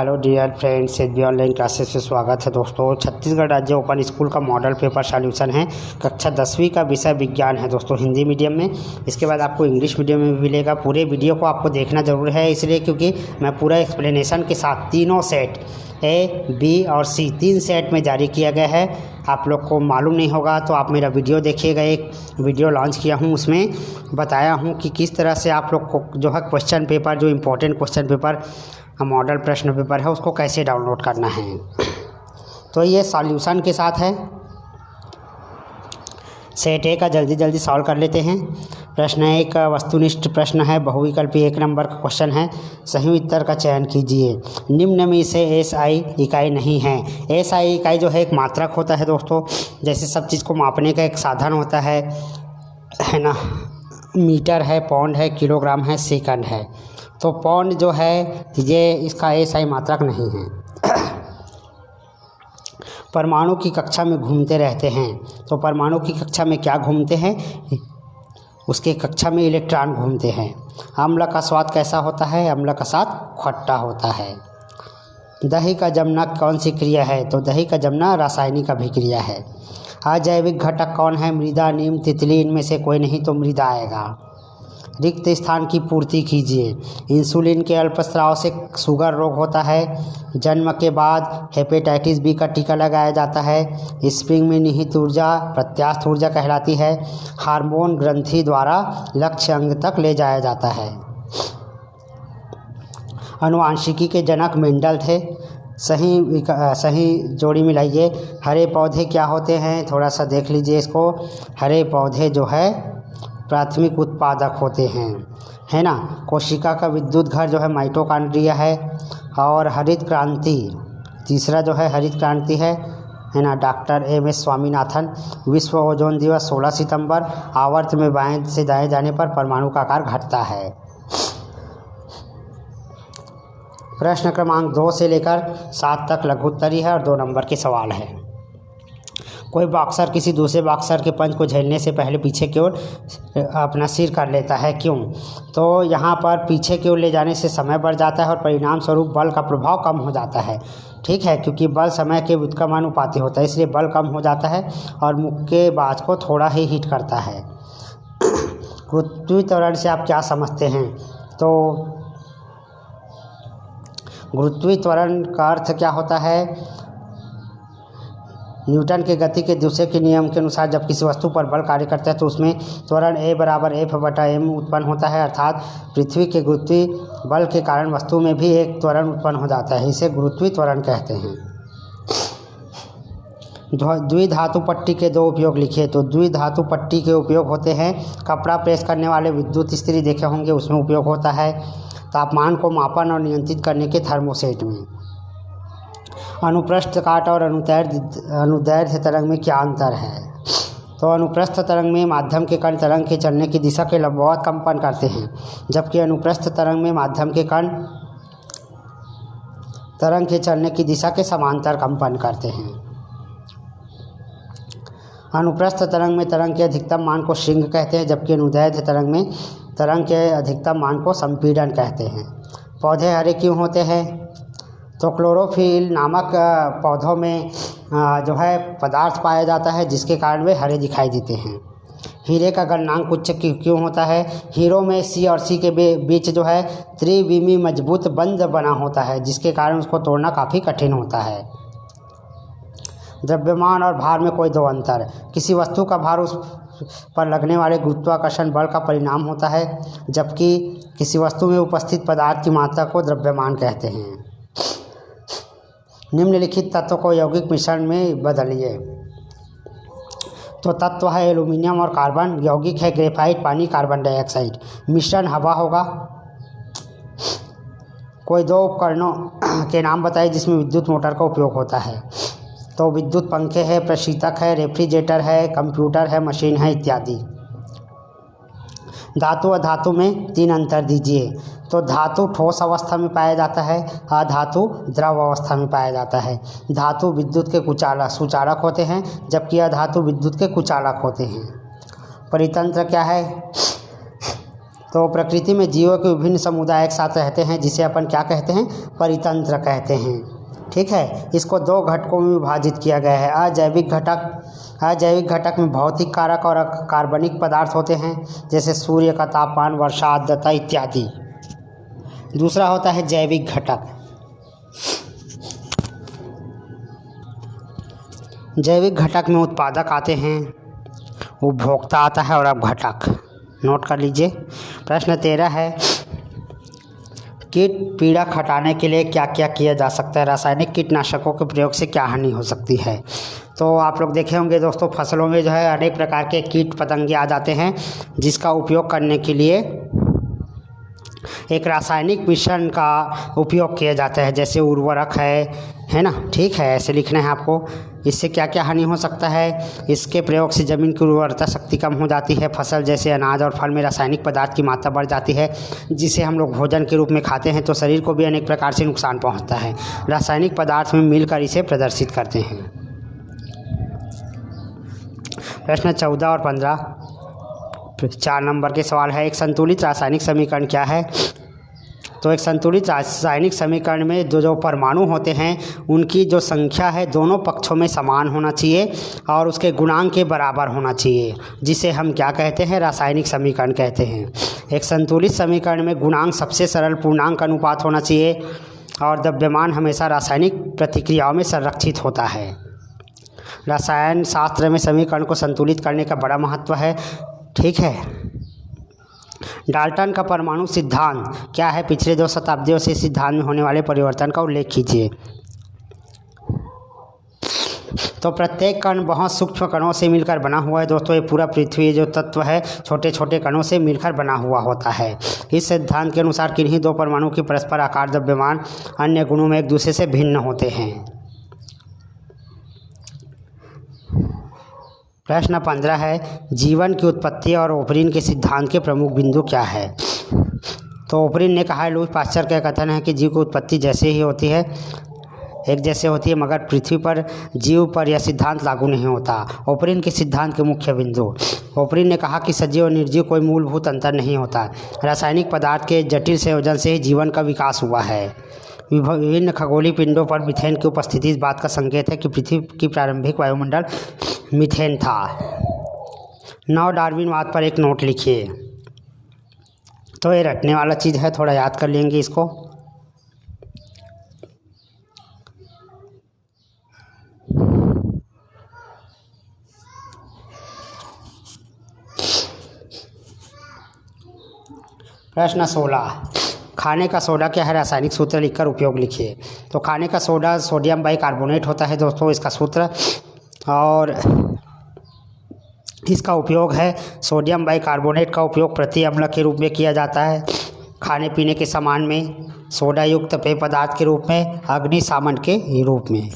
Hello dear friends, SB online classes से स्वागत है दोस्तों। छत्तीसगढ़ राज्य ओपन स्कूल का मॉडल पेपर सॉल्यूशन है। कक्षा 10वीं का विषय विज्ञान है दोस्तों, हिंदी मीडियम में। इसके बाद आपको इंग्लिश मीडियम में भी मिलेगा। पूरे वीडियो को आपको देखना ज़रूर है, इसलिए क्योंकि मैं पूरा एक्सप्लेनेशन के साथ तीनों सेट ए, बी और सी 3 सेट में जारी किया गया है। आप लोग को मालूम नहीं होगा तो आप मेरा वीडियो देखिएगा। एक वीडियो लॉन्च किया हूँ, उसमें बताया हूँ कि किस तरह से आप लोग को जो है क्वेश्चन पेपर, जो इम्पोर्टेंट क्वेश्चन पेपर मॉडल प्रश्न पेपर है, उसको कैसे डाउनलोड करना है। तो ये सॉल्यूशन के साथ है। सेट ए का जल्दी सॉल्व कर लेते हैं। प्रश्न 1 वस्तुनिष्ठ प्रश्न है, बहुविकल्पी 1 नंबर का क्वेश्चन है। सही उत्तर का चयन कीजिए। निम्न में से एसआई इकाई नहीं है। एसआई इकाई जो है एक मात्रक होता है दोस्तों, जैसे सब चीज़ को मापने का एक साधन होता है ना। मीटर है, पाउंड है, किलोग्राम है, सेकंड है। तो पाउंड जो है ये इसका एसआई मात्रक नहीं है। परमाणु की कक्षा में घूमते रहते हैं। तो परमाणु की कक्षा में क्या घूमते हैं? उसके कक्षा में इलेक्ट्रॉन घूमते हैं। अम्ल का स्वाद कैसा होता है? अम्ल का स्वाद खट्टा होता है। दही का जमना कौन सी क्रिया है? तो दही का जमना रासायनिक अभिक्रिया है। अजैविक घटक कौन है? मृदा, नीम, तितली। इनमें से कोई नहीं तो मृदा आएगा। रिक्त स्थान की पूर्ति कीजिए। इंसुलिन के अल्पस्राव से शुगर रोग होता है। जन्म के बाद हेपेटाइटिस बी का टीका लगाया जाता है। स्प्रिंग में निहित ऊर्जा प्रत्यास्थ ऊर्जा कहलाती है। हार्मोन ग्रंथि द्वारा लक्ष्य अंग तक ले जाया जाता है। आनुवांशिकी के जनक मेंडल थे। सही जोड़ी मिलाइए। हरे पौधे क्या होते हैं? थोड़ा सा देख लीजिए इसको। हरे पौधे जो है प्राथमिक उत्पादक होते हैं, है ना। कोशिका का विद्युत घर जो है माइटोकॉन्ड्रिया है। और हरित क्रांति, तीसरा जो है हरित क्रांति है ना। Doctor M S. स्वामीनाथन। विश्व ओजोन दिवस 16 सितंबर। आवर्त में बाएं से दाएं जाने पर परमाणु का आकार घटता है। प्रश्न क्रमांक 2 से लेकर 7 तक लघु उत्तरीय है और 2 नंबर के सवाल है। कोई बॉक्सर किसी दूसरे बॉक्सर के पंच को झेलने से पहले पीछे की ओर अपना सिर कर लेता है, क्यों? तो यहाँ पर पीछे की ओर ले जाने से समय बढ़ जाता है और परिणाम स्वरूप बल का प्रभाव कम हो जाता है। ठीक है, क्योंकि बल समय के व्युत्क्रमानुपाती होता है, इसलिए बल कम हो जाता है और मुक्केबाज को थोड़ा ही हिट करता है। गुरुत्वीय त्वरण से आप क्या समझते हैं? तो गुरुत्वीय त्वरण का अर्थ क्या होता है? न्यूटन के गति के दूसरे के नियम के अनुसार जब किसी वस्तु पर बल कार्य करता है तो उसमें त्वरण A बराबर F/m उत्पन्न होता है। अर्थात पृथ्वी के गुरुत्वीय बल के कारण वस्तु में भी एक त्वरण उत्पन्न हो जाता है। इसे गुरुत्वीय त्वरण कहते हैं। द्विधातु पट्टी के 2 उपयोग लिखिए। तो द्विधातु पट्टी के उपयोग होते हैं, कपड़ा प्रेस करने वाले विद्युत इस्त्री देखे होंगे, उसमें उपयोग होता है। तापमान को मापन और नियंत्रित करने के थर्मोसेट में। अनुप्रस्थ काट और अनुदैर्ध्य तरंग में क्या अंतर है? तो अनुप्रस्थ तरंग में माध्यम के कण तरंग के चलने की दिशा के लंबवत कंपन करते हैं, जबकि अनुप्रस्थ तरंग में माध्यम के कण तरंग के चलने की दिशा के समांतर कंपन करते हैं। अनुप्रस्थ तरंग में तरंग के अधिकतम मान को श्रृंग कहते हैं, जबकि अनुदैर्ध्य तरंग में तरंग के अधिकतम मान को संपीड़न कहते हैं। पौधे हरे क्यों होते हैं? तो क्लोरोफिल नामक पौधों में जो है पदार्थ पाया जाता है, जिसके कारण वे हरे दिखाई देते हैं। हीरे का गलनांक उच्च क्यों होता है? हीरो में C और C के बीच जो है त्रिविमी मजबूत बंध बना होता है, जिसके कारण उसको तोड़ना काफ़ी कठिन होता है। द्रव्यमान और भार में कोई 2 अंतर। किसी वस्तु का भार उस पर लगने वाले गुरुत्वाकर्षण बल का परिणाम होता है, जबकि किसी वस्तु में उपस्थित पदार्थ की मात्रा को द्रव्यमान कहते हैं। निम्नलिखित तत्व को यौगिक मिश्रण में बदलिए। तो तत्व है एल्यूमिनियम और कार्बन, यौगिक है ग्रेफाइट, पानी, कार्बन डाइऑक्साइड। मिश्रण हवा होगा। कोई 2 उपकरणों के नाम बताइए जिसमें विद्युत मोटर का उपयोग होता है। तो विद्युत पंखे है, प्रशीतक है, रेफ्रिजरेटर है, कंप्यूटर है, मशीन है इत्यादि। धातु और धातु में 3 अंतर दीजिए। तो धातु ठोस अवस्था में पाया जाता है, अधातु द्रव अवस्था में पाया जाता है। धातु विद्युत के सुचालक होते हैं, जबकि अधातु विद्युत के कुचालक होते हैं। परितंत्र क्या है? तो प्रकृति में जीवों के विभिन्न समुदाय एक साथ रहते हैं, जिसे अपन क्या कहते हैं, परितंत्र कहते हैं। ठीक है, इसको दो घटकों में विभाजित किया गया है। अजैविक घटक में भौतिक कारक और कार्बनिक पदार्थ होते हैं, जैसे सूर्य का तापमान, वर्षा, आर्द्रता इत्यादि। दूसरा होता है जैविक घटक। जैविक घटक में उत्पादक आते हैं, उपभोक्ता आता है और अब घटक। नोट कर लीजिए। प्रश्न 13 है, कीट पीड़ा हटाने के लिए क्या क्या किया जा सकता है? रासायनिक कीटनाशकों के प्रयोग से क्या हानि हो सकती है? तो आप लोग देखे होंगे दोस्तों, फसलों में जो है अनेक प्रकार के कीट पतंगे आ जाते हैं, जिसका उपयोग करने के लिए एक रासायनिक मिश्रण का उपयोग किया जाता है, जैसे उर्वरक है ना। ठीक है, ऐसे लिखना है आपको। इससे क्या क्या हानि हो सकता है? इसके प्रयोग से ज़मीन की उर्वरता शक्ति कम हो जाती है, फसल जैसे अनाज और फल में रासायनिक पदार्थ की मात्रा बढ़ जाती है, जिसे हम लोग भोजन के रूप में खाते हैं, तो शरीर को भी अनेक प्रकार से नुकसान पहुंचता है। रासायनिक पदार्थ में मिलकर इसे प्रदर्शित करते हैं। प्रश्न 14 और 15, 4 नंबर के सवाल है, एक संतुलित रासायनिक समीकरण क्या है? तो एक संतुलित रासायनिक समीकरण में जो परमाणु होते हैं, उनकी जो संख्या है दोनों पक्षों में समान होना चाहिए और उसके गुणांक के बराबर होना चाहिए, जिसे हम क्या कहते हैं, रासायनिक समीकरण कहते हैं। एक संतुलित समीकरण में गुणांक सबसे सरल पूर्णांक अनुपात होना चाहिए और द्रव्यमान हमेशा रासायनिक प्रतिक्रियाओं में संरक्षित होता है। रसायन शास्त्र में समीकरण को संतुलित करने का बड़ा महत्व है। ठीक है, डाल्टन का परमाणु सिद्धांत क्या है? पिछले 2 शताब्दियों से सिद्धांत में होने वाले परिवर्तन का उल्लेख कीजिए। तो प्रत्येक कण बहुत सूक्ष्म कणों से मिलकर बना हुआ है दोस्तों। ये पूरा पृथ्वी जो तत्व है छोटे छोटे कणों से मिलकर बना हुआ होता है। इस सिद्धांत के अनुसार किन्हीं 2 परमाणु की परस्पर आकार, द्रव्यमान, अन्य गुणों में एक दूसरे से भिन्न होते हैं। प्रश्न 15 है, जीवन की उत्पत्ति और ओपरिन के सिद्धांत के प्रमुख बिंदु क्या है? तो ओपरिन ने कहा है, लुईस पाश्चर का कथन है कि जीव की उत्पत्ति जैसे ही होती है, एक जैसे होती है, मगर पृथ्वी पर जीव पर यह सिद्धांत लागू नहीं होता। ओपरिन के सिद्धांत के मुख्य बिंदु। ओपरिन ने कहा कि सजीव और निर्जीव कोई मूलभूत अंतर नहीं होता। रासायनिक पदार्थ के जटिल संयोजन से ही जीवन का विकास हुआ है। विभिन्न खगोलीय पिंडों पर मीथेन की उपस्थिति इस बात का संकेत है कि पृथ्वी की प्रारंभिक वायुमंडल मीथेन था। 9 डार्विनवाद पर एक नोट लिखिए। तो ये रटने वाला चीज़ है, थोड़ा याद कर लेंगे इसको। प्रश्न 16, खाने का सोडा क्या है? रासायनिक सूत्र लिखकर उपयोग लिखिए। तो खाने का सोडा सोडियम बाइकार्बोनेट होता है दोस्तों, इसका सूत्र, और इसका उपयोग है, सोडियम बाइकार्बोनेट का उपयोग प्रति अम्ल के रूप में किया जाता है खाने पीने के सामान में, सोडा युक्त पेय पदार्थ के रूप में, अग्निशामन के रूप में।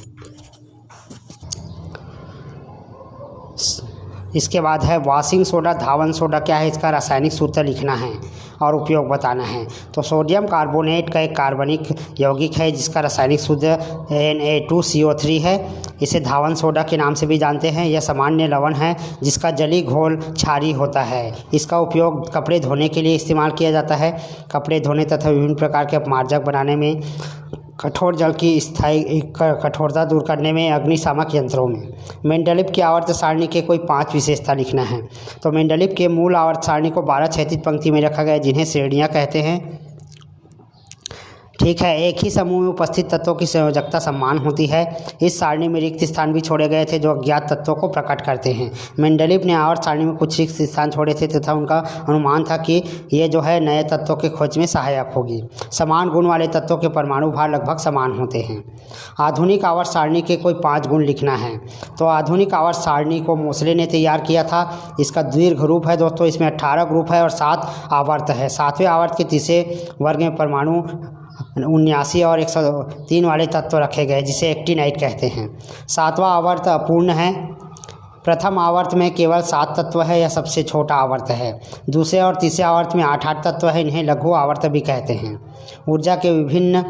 इसके बाद है वॉशिंग सोडा, धावन सोडा क्या है? इसका रासायनिक सूत्र लिखना है और उपयोग बताना है। तो सोडियम कार्बोनेट का एक कार्बनिक यौगिक है, जिसका रासायनिक सूत्र Na2CO3 है। इसे धावन सोडा के नाम से भी जानते हैं। यह सामान्य लवण है जिसका जली घोल क्षारीय होता है। इसका उपयोग कपड़े धोने के लिए इस्तेमाल किया जाता है। कपड़े धोने तथा विभिन्न प्रकार के अपमार्जक बनाने में, कठोर जल की स्थायी कठोरता दूर करने में, अग्निशामक यंत्रों में। मेंडलीव की आवर्त सारणी के कोई 5 विशेषता लिखना है। तो मेंडलीव के मूल आवर्त सारणी को 12 क्षैतिज पंक्ति में रखा गया, जिन्हें श्रेणियां कहते हैं। ठीक है, एक ही समूह में उपस्थित तत्वों की संयोजकता समान होती है। इस सारणी में रिक्त स्थान भी छोड़े गए थे जो अज्ञात तत्वों को प्रकट करते हैं। मेंडलीव ने आवर्त सारणी में कुछ रिक्त स्थान छोड़े थे तथा उनका अनुमान था कि ये जो है नए तत्वों के खोज में सहायक होगी। समान गुण वाले तत्वों के परमाणु भार लगभग समान होते हैं। आधुनिक आवर्त सारणी के कोई 5 गुण लिखना है। तो आधुनिक आवर्त सारणी को मोसले ने तैयार किया था। इसका दीर्घ रूप है दोस्तों, इसमें 18 ग्रुप है और 7 आवर्त है। 7वें आवर्त के तीसरे वर्ग में परमाणु 79 और 103 वाले तत्व रखे गए, जिसे एक्टिनाइट कहते हैं। 7वां आवर्त अपूर्ण है। प्रथम आवर्त में केवल 7 तत्व है, यह सबसे छोटा आवर्त है। दूसरे और तीसरे आवर्त में 8 तत्व है, इन्हें लघु आवर्त भी कहते हैं। ऊर्जा के विभिन्न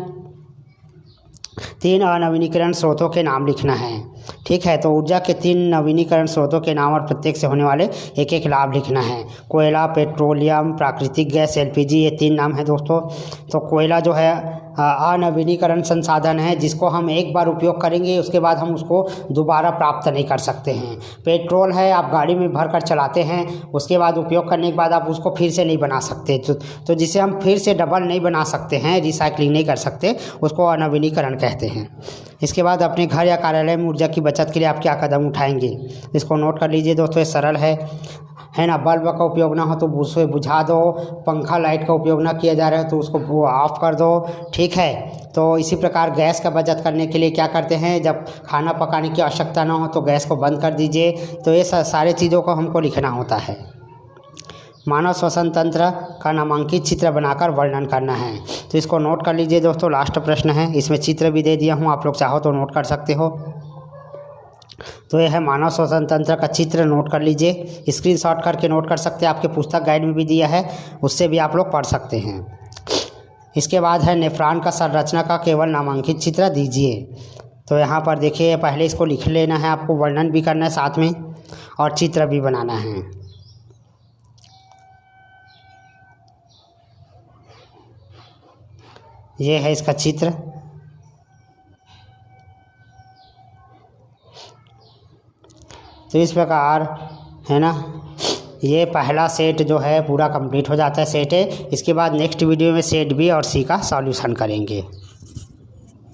3 अनवीनीकरण स्रोतों के नाम लिखना है। ठीक है। तो ऊर्जा के 3 नवीनीकरण स्रोतों के नाम और प्रत्येक से होने वाले एक एक लाभ लिखना है। कोयला, पेट्रोलियम, प्राकृतिक गैस, एलपीजी, ये 3 नाम है दोस्तों। तो कोयला जो है अनवीनीकरण संसाधन है जिसको हम एक बार उपयोग करेंगे, उसके बाद हम उसको दोबारा प्राप्त नहीं कर सकते हैं। पेट्रोल है, आप गाड़ी में भर कर चलाते हैं, उसके बाद उपयोग करने के बाद आप उसको फिर से नहीं बना सकते, तो जिसे हम फिर से डबल नहीं बना सकते हैं, रिसाइकलिंग नहीं कर सकते, उसको अनवीनीकरण कहते हैं। इसके बाद अपने घर या कार्यालय में ऊर्जा की बचत के लिए आप क्या कदम उठाएंगे, इसको नोट कर लीजिए दोस्तों। ये सरल है ना। बल्ब का उपयोग ना हो तो उसे बुझा दो, पंखा लाइट का उपयोग ना किया जा रहा है तो उसको ऑफ कर दो, ठीक है। तो इसी प्रकार गैस का बचत करने के लिए क्या करते हैं, जब खाना पकाने की आवश्यकता ना हो तो गैस को बंद कर दीजिए। तो ये सारे चीज़ों को हमको लिखना होता है। मानव श्वसन तंत्र का नामांकित चित्र बनाकर वर्णन करना है, तो इसको नोट कर लीजिए दोस्तों। लास्ट प्रश्न है, इसमें चित्र भी दे दिया हूँ, आप लोग चाहो तो नोट कर सकते हो। तो यह है मानव श्वसन तंत्र का चित्र, नोट कर लीजिए। स्क्रीनशॉट करके नोट कर सकते हैं, आपके पुस्तक गाइड में भी दिया है, उससे भी आप लोग पढ़ सकते हैं। इसके बाद है नेफ्रॉन का संरचना का केवल नामांकित चित्र दीजिए। तो यहाँ पर देखिए, पहले इसको लिख लेना है, आपको वर्णन भी करना है साथ में और चित्र भी बनाना है। ये है इसका चित्र। तो इस प्रकार है ना, ये पहला सेट जो है पूरा कंप्लीट हो जाता है, सेट है। इसके बाद नेक्स्ट वीडियो में सेट बी और सी का सॉल्यूशन करेंगे।